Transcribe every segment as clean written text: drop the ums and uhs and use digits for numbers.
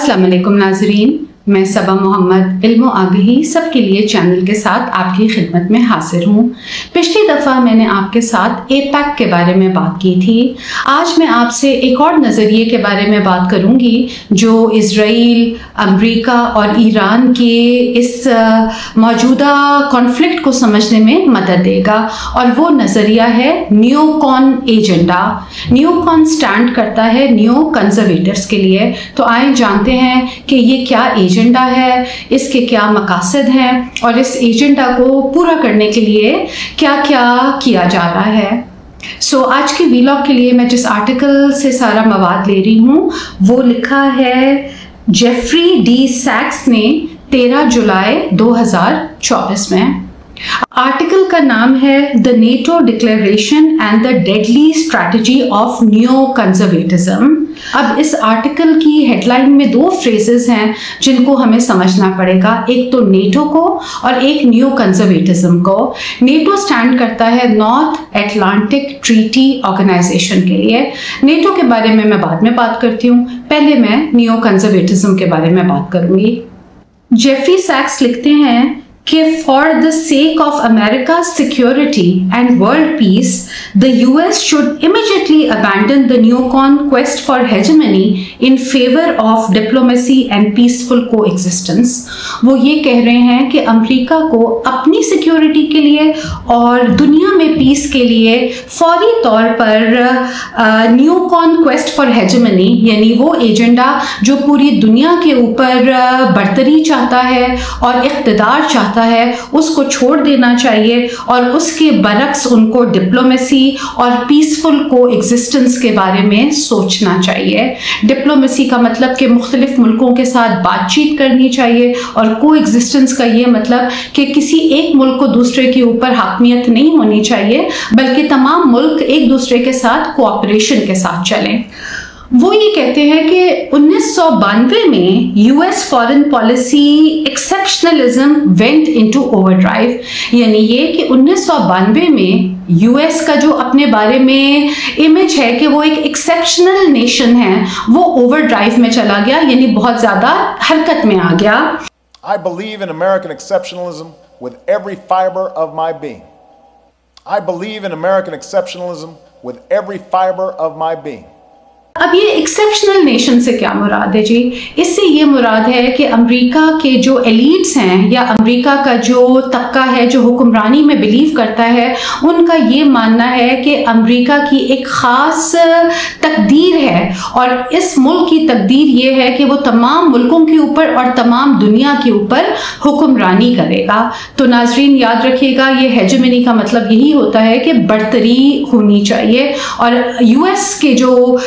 अस्सलाम वालेकुम नाज़रीन, मैं सबा मोहम्मद इल्म आगही सबके लिए चैनल के साथ आपकी खिदमत में हाजिर हूँ। पिछली दफ़ा मैंने आपके साथ एपैक के बारे में बात की थी। आज मैं आपसे एक और नज़रिए के बारे में बात करूँगी जो इज़राइल, अमेरिका और ईरान के इस मौजूदा कॉन्फ्लिक्ट को समझने में मदद देगा, और वो नज़रिया है नियोकॉन एजेंडा। नियोकॉन स्टैंड करता है न्यू कंजर्वेटर्स के लिए। तो आए जानते हैं कि ये क्या एजेंडा है, इसके क्या मकासद हैं और इस एजेंडा को पूरा करने के लिए क्या क्या किया जा रहा है। आज की वीलॉग के लिए मैं जिस आर्टिकल से सारा मवाद ले रही हूँ वो लिखा है जेफरी डी सैक्स ने 13 जुलाई 2024 में। आर्टिकल का नाम है the NATO declaration and the deadly strategy of new conservatism. अब इस आर्टिकल की हेडलाइन में दो फ्रेजेस हैं जिनको हमें समझना पड़ेगा, एक तो नेटो को और एक न्यू कंजर्वेटिज्म को। नेटो स्टैंड करता है नॉर्थ एटलांटिक ट्रीटी ऑर्गेनाइजेशन के लिए। नेटो के बारे में मैं बाद में बात करती हूँ, पहले मैं न्यू कंजर्वेटिज्म के बारे में बात करूंगी। जेफरी सैक्स लिखते हैं कि for the sake of America's security and world peace, the US should immediately abandon the neocon quest for hegemony in favor of diplomacy and peaceful coexistence। वो ये कह रहे हैं कि अमेरिका को अपनी सिक्योरिटी के लिए और दुनिया में पीस के लिए फौरी तौर पर न्यूकॉन क्वेस्ट फॉर हेजेमनी, यानी वो एजेंडा जो पूरी दुनिया के ऊपर बढ़तरी चाहता है और इक़्तिदार चाहता है, उसको छोड़ देना चाहिए और उसके बरक्स उनको डिप्लोमेसी और पीसफुल को एग्जिस्टेंस के बारे में सोचना चाहिए। डिप्लोमेसी का मतलब कि मुख्तलिफ मुल्कों के साथ बातचीत करनी चाहिए, और को एग्जिस्टेंस का ये मतलब कि किसी एक मुल्क को दूसरे के ऊपर हाकमियत नहीं होनी चाहिए, बल्कि तमाम मुल्क एक दूसरे के साथ कोऑपरेशन के साथ चलें। वो ये कहते हैं कि 1992 में US foreign policy exceptionalism went into overdrive, यानी ये कि 1992 में यूएस का जो अपने बारे में इमेज है कि वो एक एक्सेप्शनल नेशन है, वो ओवरड्राइव में चला गया, यानी बहुत ज्यादा हरकत में आ गया। I believe in American exceptionalism with every fiber of my being. I believe in American exceptionalism with every fiber of my being. अब ये एक्सेप्शनल नेशन से क्या मुराद है जी? इससे ये मुराद है कि अमेरिका के जो एलिट्स हैं या अमेरिका का जो तबका है जो हुक्मरानी में बिलीव करता है, उनका ये मानना है कि अमेरिका की एक ख़ास तकदीर है, और इस मुल्क की तकदीर ये है कि वो तमाम मुल्कों के ऊपर और तमाम दुनिया के ऊपर हुक्मरानी करेगा। तो नाजरीन याद रखिएगा, ये हेजेमनी का मतलब यही होता है कि बढ़तरी होनी चाहिए, और यूएस के जो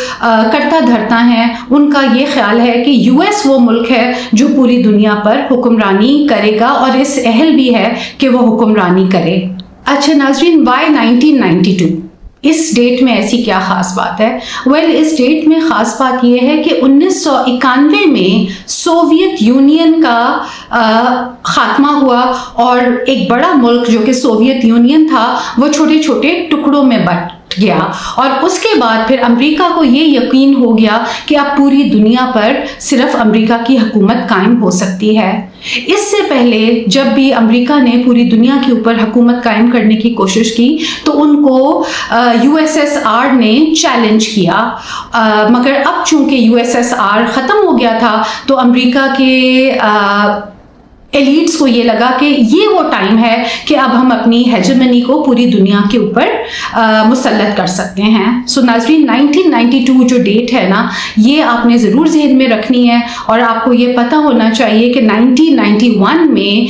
करता धरता हैं उनका ये ख्याल है कि यूएस वो मुल्क है जो पूरी दुनिया पर हुक्मरानी करेगा, और इस अहल भी है कि वो हुक्मरानी करे। अच्छा नाजरीन, वाई 1992? इस डेट में ऐसी क्या ख़ास बात है? इस डेट में ख़ास बात यह है कि 1991 में सोवियत यूनियन का ख़ात्मा हुआ, और एक बड़ा मुल्क जो कि सोवियत यूनियन था वो छोटे छोटे टुकड़ों में बट गया, और उसके बाद फिर अमेरिका को ये यकीन हो गया कि अब पूरी दुनिया पर सिर्फ अमेरिका की हुकूमत कायम हो सकती है। इससे पहले जब भी अमेरिका ने पूरी दुनिया के ऊपर हुकूमत कायम करने की कोशिश की तो उनको यूएसएसआर ने चैलेंज किया, मगर अब चूंकि यूएसएसआर ख़त्म हो गया था तो अमेरिका के एलिट्स को ये लगा कि ये वो टाइम है कि अब हम अपनी हेजेमनी को पूरी दुनिया के ऊपर मुसल्लत कर सकते हैं। सो नाज़रीन, 1992 जो डेट है ना, ये आपने ज़रूर जहन में रखनी है, और आपको ये पता होना चाहिए कि 1991 में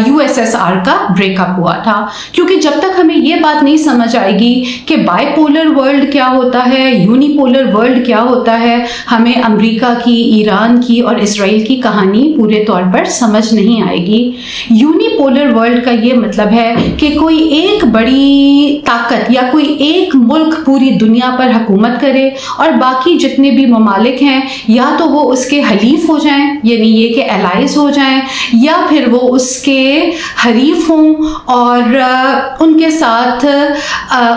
यूएसएसआर का ब्रेकअप हुआ था, क्योंकि जब तक हमें ये बात नहीं समझ आएगी कि बाइपोलर वर्ल्ड क्या होता है, यूनिपोलर वर्ल्ड क्या होता है, हमें अमेरिका की, ईरान की और इसराइल की कहानी पूरे तौर पर समझ नहीं आएगी। यूनिपोलर वर्ल्ड का ये मतलब है कि कोई एक बड़ी ताकत या कोई एक मुल्क पूरी दुनिया पर हुकूमत करे और बाकी जितने भी ममालिक हैं या तो वो उसके हलीफ हो जाएं, यानी ये कि एलाइज हो जाएं, या फिर वो उसके हरीफ हों और उनके साथ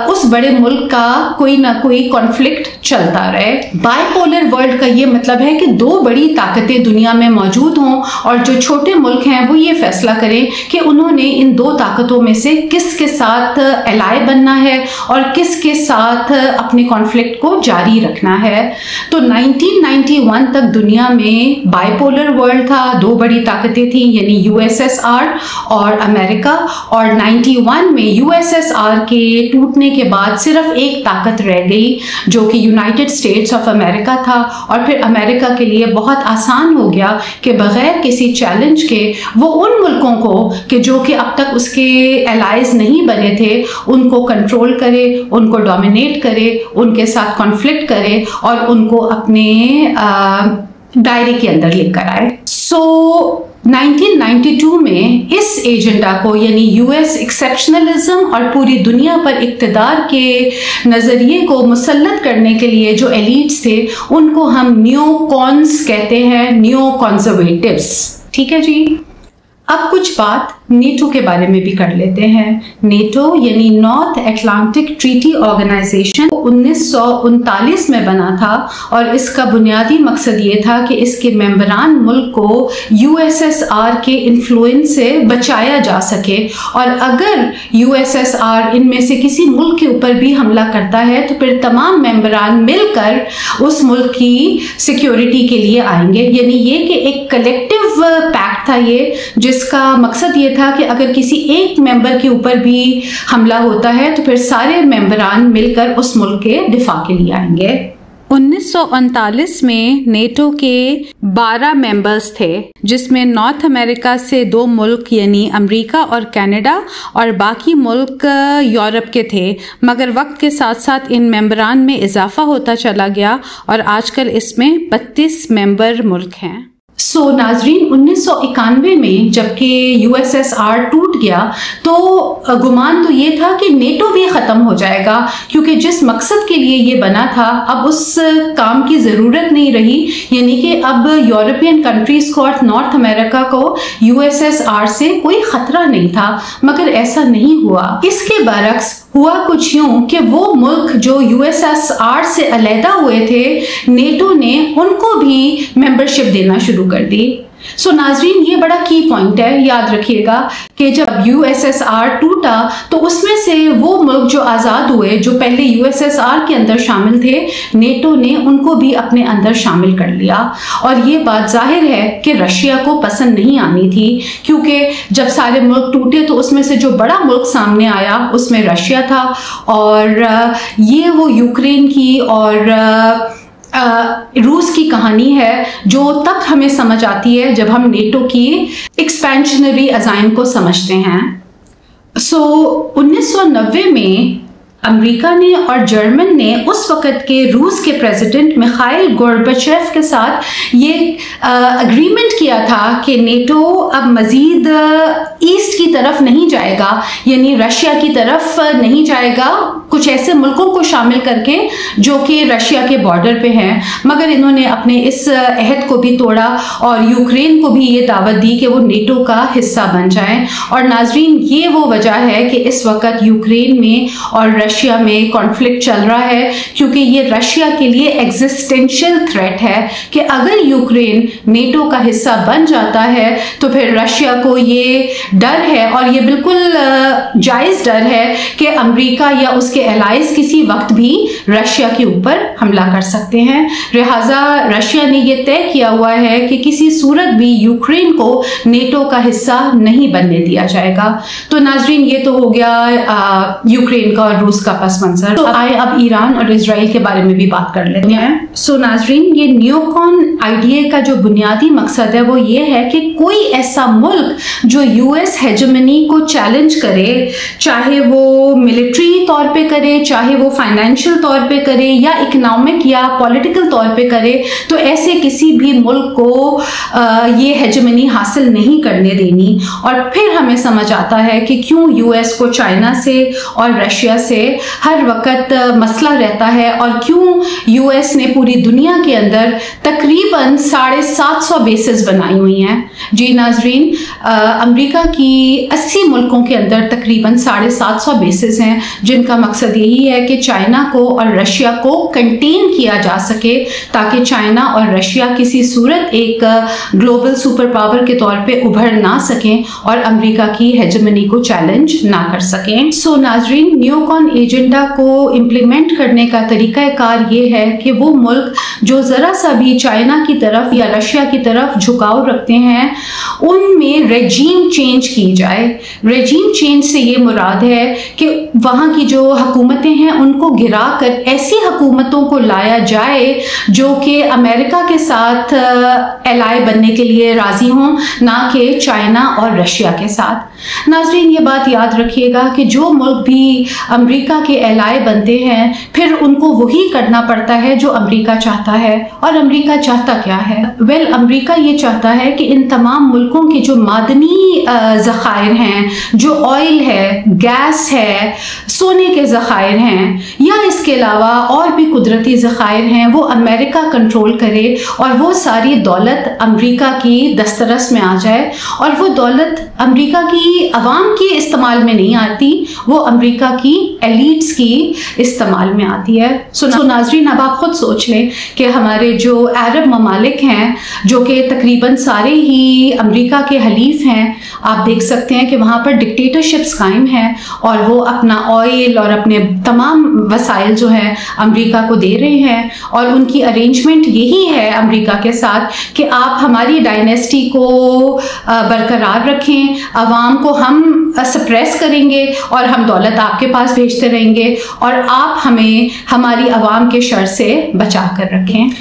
उस बड़े मुल्क का कोई ना कोई कॉन्फ्लिक्ट चलता रहे। बाइपोलर वर्ल्ड का ये मतलब है कि दो बड़ी ताकतें दुनिया में मौजूद हों और जो छोटे मुल्क हैं वो ये फैसला करें कि उन्होंने इन दो ताकतों में से किसके साथ एलाय बनना है और किसके साथ अपने कॉन्फ्लिक्ट को जारी रखना है। तो 1991 तक दुनिया में बाइपोलर वर्ल्ड था, दो बड़ी ताकतें थी यानी यूएसएसआर और अमेरिका, और 91 में यूएसएसआर के टूटने के बाद सिर्फ एक ताकत रह गई जो कि यूनाइटेड स्टेट्स ऑफ अमेरिका था। और फिर अमेरिका के लिए बहुत आसान हो गया कि बगैर किसी चैलेंज के वो उन मुल्कों को कि जो कि अब तक उसके एलाइज नहीं बने थे उनको कंट्रोल करे, उनको डोमिनेट करे, उनके साथ कॉन्फ्लिक्ट करे और उनको अपने दायरे के अंदर लेकर आए। सो 1992 में इस एजेंडा को यानी यूएस एक्सेप्शनलिज्म और पूरी दुनिया पर इक्तदार के नज़रिए को मुसल्लत करने के लिए जो एलीट्स थे उनको हम न्यो कॉन्स कहते हैं, न्यो कॉन्जर्वेटिव्स। ठीक है जी। अब कुछ बात नेटो के बारे में भी कर लेते हैं। नेटो यानी नॉर्थ अटलांटिक ट्रीटी ऑर्गेनाइजेशन 1939 में बना था और इसका बुनियादी मकसद ये था कि इसके मेंबरान मुल्क को यूएसएसआर के इन्फ्लुएंस से बचाया जा सके, और अगर यूएसएसआर इनमें से किसी मुल्क के ऊपर भी हमला करता है तो फिर तमाम मेंबरान मिलकर उस मुल्क की सिक्योरिटी के लिए आएंगे। यानी ये कि एक कलेक्टिव पैक्ट था ये, जिसका मकसद ये था कि अगर किसी एक मेंबर के ऊपर भी हमला होता है तो फिर सारे मेंबरान मिलकर उस मुल्क के दिफा के लिए आएंगे। 1939 में नेटो के 12 मेंबर्स थे, जिसमें नॉर्थ अमेरिका से 2 मुल्क यानी अमेरिका और कनाडा और बाकी मुल्क यूरोप के थे। मगर वक्त के साथ साथ इन मेंबरान में इजाफा होता चला गया और आजकल इसमें 32 मेंबर मुल्क हैं। नाजरीन, 1991 में जबकि यूएसएसआर टूट गया तो गुमान तो ये था कि नेटो भी ख़त्म हो जाएगा, क्योंकि जिस मकसद के लिए ये बना था अब उस काम की ज़रूरत नहीं रही। यानी कि अब यूरोपियन कंट्रीज़ को और नॉर्थ अमेरिका को यूएसएसआर से कोई ख़तरा नहीं था, मगर ऐसा नहीं हुआ। इसके बरक्स हुआ कुछ यूं कि वो मुल्क जो यूएसएसआर से अलहदा हुए थे, नेटो ने उनको भी मेंबरशिप देना शुरू कर दी। नाजरीन, ये बड़ा की पॉइंट है, याद रखिएगा कि जब यूएसएसआर टूटा तो उसमें से वो मुल्क जो आज़ाद हुए, जो पहले यूएसएसआर के अंदर शामिल थे, नेटो ने उनको भी अपने अंदर शामिल कर लिया। और ये बात जाहिर है कि रशिया को पसंद नहीं आनी थी, क्योंकि जब सारे मुल्क टूटे तो उसमें से जो बड़ा मुल्क सामने आया उसमें रशिया था, और ये वो यूक्रेन की और रूस की कहानी है जो तब हमें समझ आती है जब हम नेटो की एक्सपेंशनरी अज़ाइम को समझते हैं। 1990 में अमेरिका ने और जर्मन ने उस वक़्त के रूस के प्रेसिडेंट मिखाइल गोर्बाचेव के साथ ये अग्रीमेंट किया था कि नेटो अब मज़ीद ईस्ट की तरफ नहीं जाएगा, यानी रशिया की तरफ नहीं जाएगा, कुछ ऐसे मुल्कों को शामिल करके जो कि रशिया के बॉर्डर पे हैं। मगर इन्होंने अपने इस अहद को भी तोड़ा और यूक्रेन को भी ये दावत दी कि वो नेटो का हिस्सा बन जाएं। और नाजरीन, ये वो वजह है कि इस वक्त यूक्रेन में और रशिया में कॉन्फ्लिक्ट चल रहा है, क्योंकि ये रशिया के लिए एग्जिस्टेंशियल थ्रेट है कि अगर यूक्रेन नेटो का हिस्सा बन जाता है तो फिर रशिया को ये डर है, और ये बिल्कुल जायज़ डर है कि अमेरिका या उसके एलाइज किसी वक्त भी रशिया के ऊपर हमला कर सकते हैं। लिहाजा रशिया ने यह तय किया हुआ है कि किसी सूरत भी यूक्रेन को नेटो का हिस्सा नहीं बनने दिया जाएगा। तो नाजरीन, ये तो हो गया यूक्रेन का और रूस उसका पस मंजर। तो आए अब ईरान और इजराइल के बारे में भी बात कर लेते हैं। सो नाजरीन, ये न्योकॉन आइडिया का जो बुनियादी मकसद है वो ये है कि कोई ऐसा मुल्क जो यूएस हेजेमनी को चैलेंज करे, चाहे वो मिलिट्री तौर पे करे, चाहे वो फाइनेंशियल तौर पे करे या इकोनॉमिक या पॉलिटिकल तौर पे करे, तो ऐसे किसी भी मुल्क को ये हेजेमनी हासिल नहीं करने देनी। और फिर हमें समझ आता है कि क्यों यूएस को चाइना से और रशिया से हर वक्त मसला रहता है और क्यों यूएस ने पूरी दुनिया के अंदर तकरीबन 750 बेसेस बनाई हुई हैं। जी नाजरीन, अमेरिका की 80 मुल्कों के अंदर तकरीबन 750 बेसेस हैं, जिनका मकसद यही है कि चाइना को और रशिया को कंटेन किया जा सके, ताकि चाइना और रशिया किसी सूरत एक ग्लोबल सुपर पावर के तौर पे उभर ना सकें और अमेरिका की हेजेमनी को चैलेंज ना कर सकें। सो नाजरीन, न्योकॉन एजेंडा को इम्प्लीमेंट करने का तरीक़ाकार ये है कि वो मुल्क जो ज़रा सा भी चाइना की तरफ या रशिया की तरफ झुकाव रखते हैं उनमें रेजीम चेंज की जाए। रेजीम चेंज से ये मुराद है कि वहाँ की जो हुकूमतें हैं उनको गिरा कर ऐसी हुकूमतों को लाया जाए जो कि अमेरिका के साथ एलाय बनने के लिए राज़ी हों, ना कि चाइना और रशिया के साथ। नाजरीन, ये बात याद रखिएगा कि जो मुल्क भी अमेरिका के एलाय बनते हैं फिर उनको वही करना पड़ता है जो अमेरिका चाहता है। और अमेरिका चाहता क्या है? वेल, अमेरिका ये चाहता है कि इन तमाम मुल्कों के जो मादनी ज़खायर हैं, जो ऑयल है, गैस है, सोने के ज़खायर हैं या इसके अलावा और भी कुदरती ज़खायर हैं, वो अमेरिका कंट्रोल करे और वो सारी दौलत अमेरिका की दस्तरस में आ जाए। और वो दौलत अमेरिका की अवाम की इस्तेमाल में नहीं आती, वो अमेरिका की एलिट्स की इस्तेमाल में आती है। सो नाजरीन, अब आप खुद सोच लें कि हमारे जो अरब ममालिक हैं जो कि तकरीबन सारे ही अमेरिका के हलीफ हैं, आप देख सकते हैं कि वहाँ पर डिक्टेटरशिप्स कायम हैं और वो अपना ऑयल और अपने तमाम वसाइल जो हैं अमेरिका को दे रहे हैं। और उनकी अरेंजमेंट यही है अमेरिका के साथ कि आप हमारी डायनेस्टी को बरकरार रखें, अवाम को हम सप्रेस करेंगे और हम दौलत आपके पास भेजते रहेंगे और आप हमें हमारी अवाम के शर से बचा कर रखें।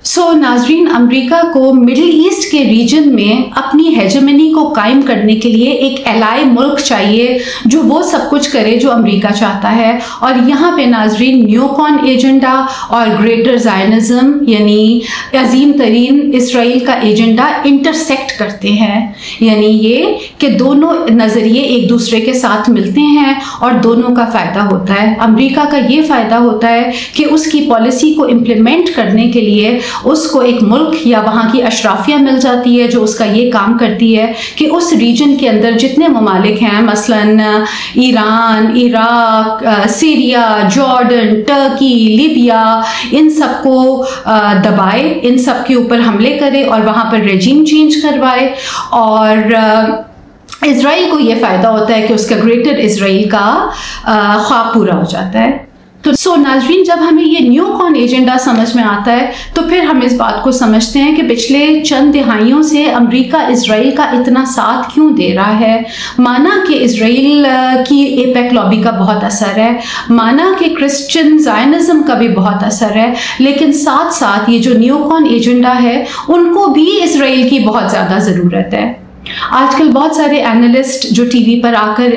सो नाजरीन, अमेरिका को मिडिल ईस्ट के रीजन में अपनी हेजेमनी को कायम करने के लिए एक एलाय मुल्क चाहिए जो वो सब कुछ करे जो अमेरिका चाहता है। और यहाँ पे नाजरीन, न्योकॉन एजेंडा और ग्रेटर ज़ायनिज़्म यानी अजीम तरीन इसराइल का एजेंडा इंटरसेक्ट करते हैं। यानी ये कि दोनों नज़रिए एक दूसरे के साथ मिलते हैं और दोनों का फ़ायदा होता है। अमेरिका का ये फ़ायदा होता है कि उसकी पॉलिसी को इम्प्लीमेंट करने के लिए उसको एक मुल्क या वहाँ की अशराफिया मिल जाती है जो उसका ये काम करती है कि उस रीजन के अंदर जितने ममालिक हैं, मसलन Iran, Iraq, Syria, Jordan, Turkey, Libya, इन सबको दबाए, इन सब के ऊपर हमले करे और वहाँ पर रेजीम चेंज करवाए। और इजराइल को ये फ़ायदा होता है कि उसका ग्रेटर इजराइल का ख्वाब पूरा हो जाता है। तो नाजरीन, जब हमें ये न्योकॉन एजेंडा समझ में आता है तो फिर हम इस बात को समझते हैं कि पिछले चंद दिहाइयों से अमेरिका इजराइल का इतना साथ क्यों दे रहा है। माना कि इजराइल की एपेक लॉबी का बहुत असर है, माना कि क्रिश्चियन ज़ायनिज़्म का भी बहुत असर है, लेकिन साथ साथ ये जो न्योकॉन एजेंडा है उनको भी इजराइल की बहुत ज़्यादा ज़रूरत है। आजकल बहुत सारे एनालिस्ट जो टीवी पर आकर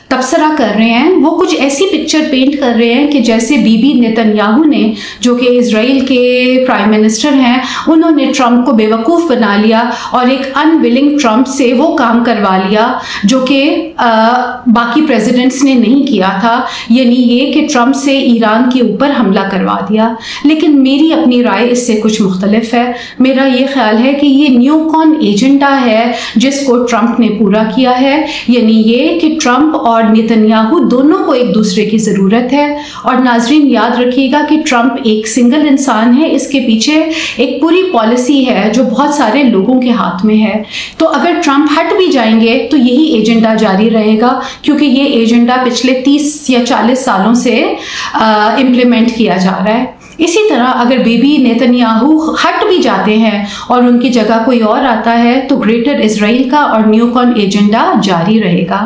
तबसरा कर रहे हैं वो कुछ ऐसी पिक्चर पेंट कर रहे हैं कि जैसे बीबी नेतन्याहू ने, जो कि इजराइल के प्राइम मिनिस्टर हैं, उन्होंने ट्रंप को बेवकूफ़ बना लिया और एक अनविलिंग ट्रंप से वो काम करवा लिया जो कि बाकी प्रेसिडेंट्स ने नहीं किया था। यानी ये कि ट्रंप से ईरान के ऊपर हमला करवा दिया। लेकिन मेरी अपनी राय इससे कुछ मुख्तलिफ है। मेरा ये ख्याल है कि ये न्योकॉन एजेंडा है जिसको ट्रंप ने पूरा किया है। यानी ये कि ट्रंप और नेतन्याहू दोनों को एक दूसरे की ज़रूरत है। और नाजरीन, याद रखिएगा कि ट्रंप एक सिंगल इंसान है, इसके पीछे एक पूरी पॉलिसी है जो बहुत सारे लोगों के हाथ में है। तो अगर ट्रंप हट भी जाएंगे तो यही एजेंडा जारी रहेगा, क्योंकि ये एजेंडा पिछले 30 या 40 सालों से इम्प्लीमेंट किया जा रहा है। इसी तरह अगर बीबी नेतन्याहू हट भी जाते हैं और उनकी जगह कोई और आता है तो ग्रेटर इजराइल का और न्यूकॉन एजेंडा जारी रहेगा।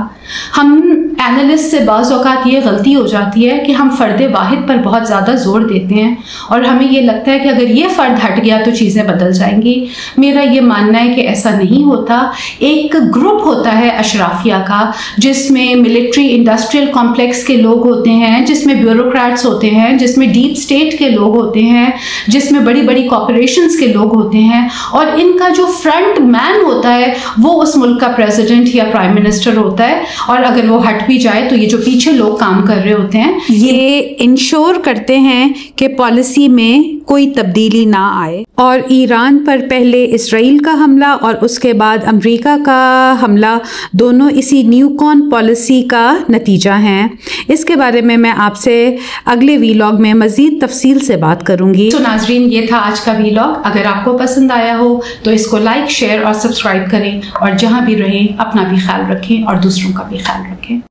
हम एनालिस्ट से बाज़ औक़ात ये गलती हो जाती है कि हम फ़र्द वाहिद पर बहुत ज़्यादा ज़ोर देते हैं और हमें ये लगता है कि अगर ये फ़र्द हट गया तो चीज़ें बदल जाएंगी। मेरा ये मानना है कि ऐसा नहीं होता। एक ग्रुप होता है अशराफिया का जिसमें मिलिट्री इंडस्ट्रियल कॉम्प्लेक्स के लोग होते हैं, जिसमें ब्यूरोक्रेट्स होते हैं, जिसमें डीप स्टेट के लोग होते हैं, जिसमें बड़ी बड़ी कॉर्पोरेशंस के लोग होते हैं और इनका जो फ्रंट मैन होता है वो उस मुल्क का प्रेसिडेंट या प्राइम मिनिस्टर होता है। और अगर वो हट भी जाए तो ये जो पीछे लोग काम कर रहे होते हैं ये इंश्योर करते हैं कि पॉलिसी में कोई तब्दीली ना आए। और ईरान पर पहले इसराइल का हमला और उसके बाद अमेरिका का हमला दोनों इसी न्यूकॉन पॉलिसी का नतीजा हैं। इसके बारे में मैं आपसे अगले वीलॉग में मज़ीद तफसील से बात करूँगी। तो नाजरीन, ये था आज का वीलॉग। अगर आपको पसंद आया हो तो इसको लाइक, शेयर और सब्सक्राइब करें और जहाँ भी रहें अपना भी ख्याल रखें और दूसरों का भी ख्याल रखें।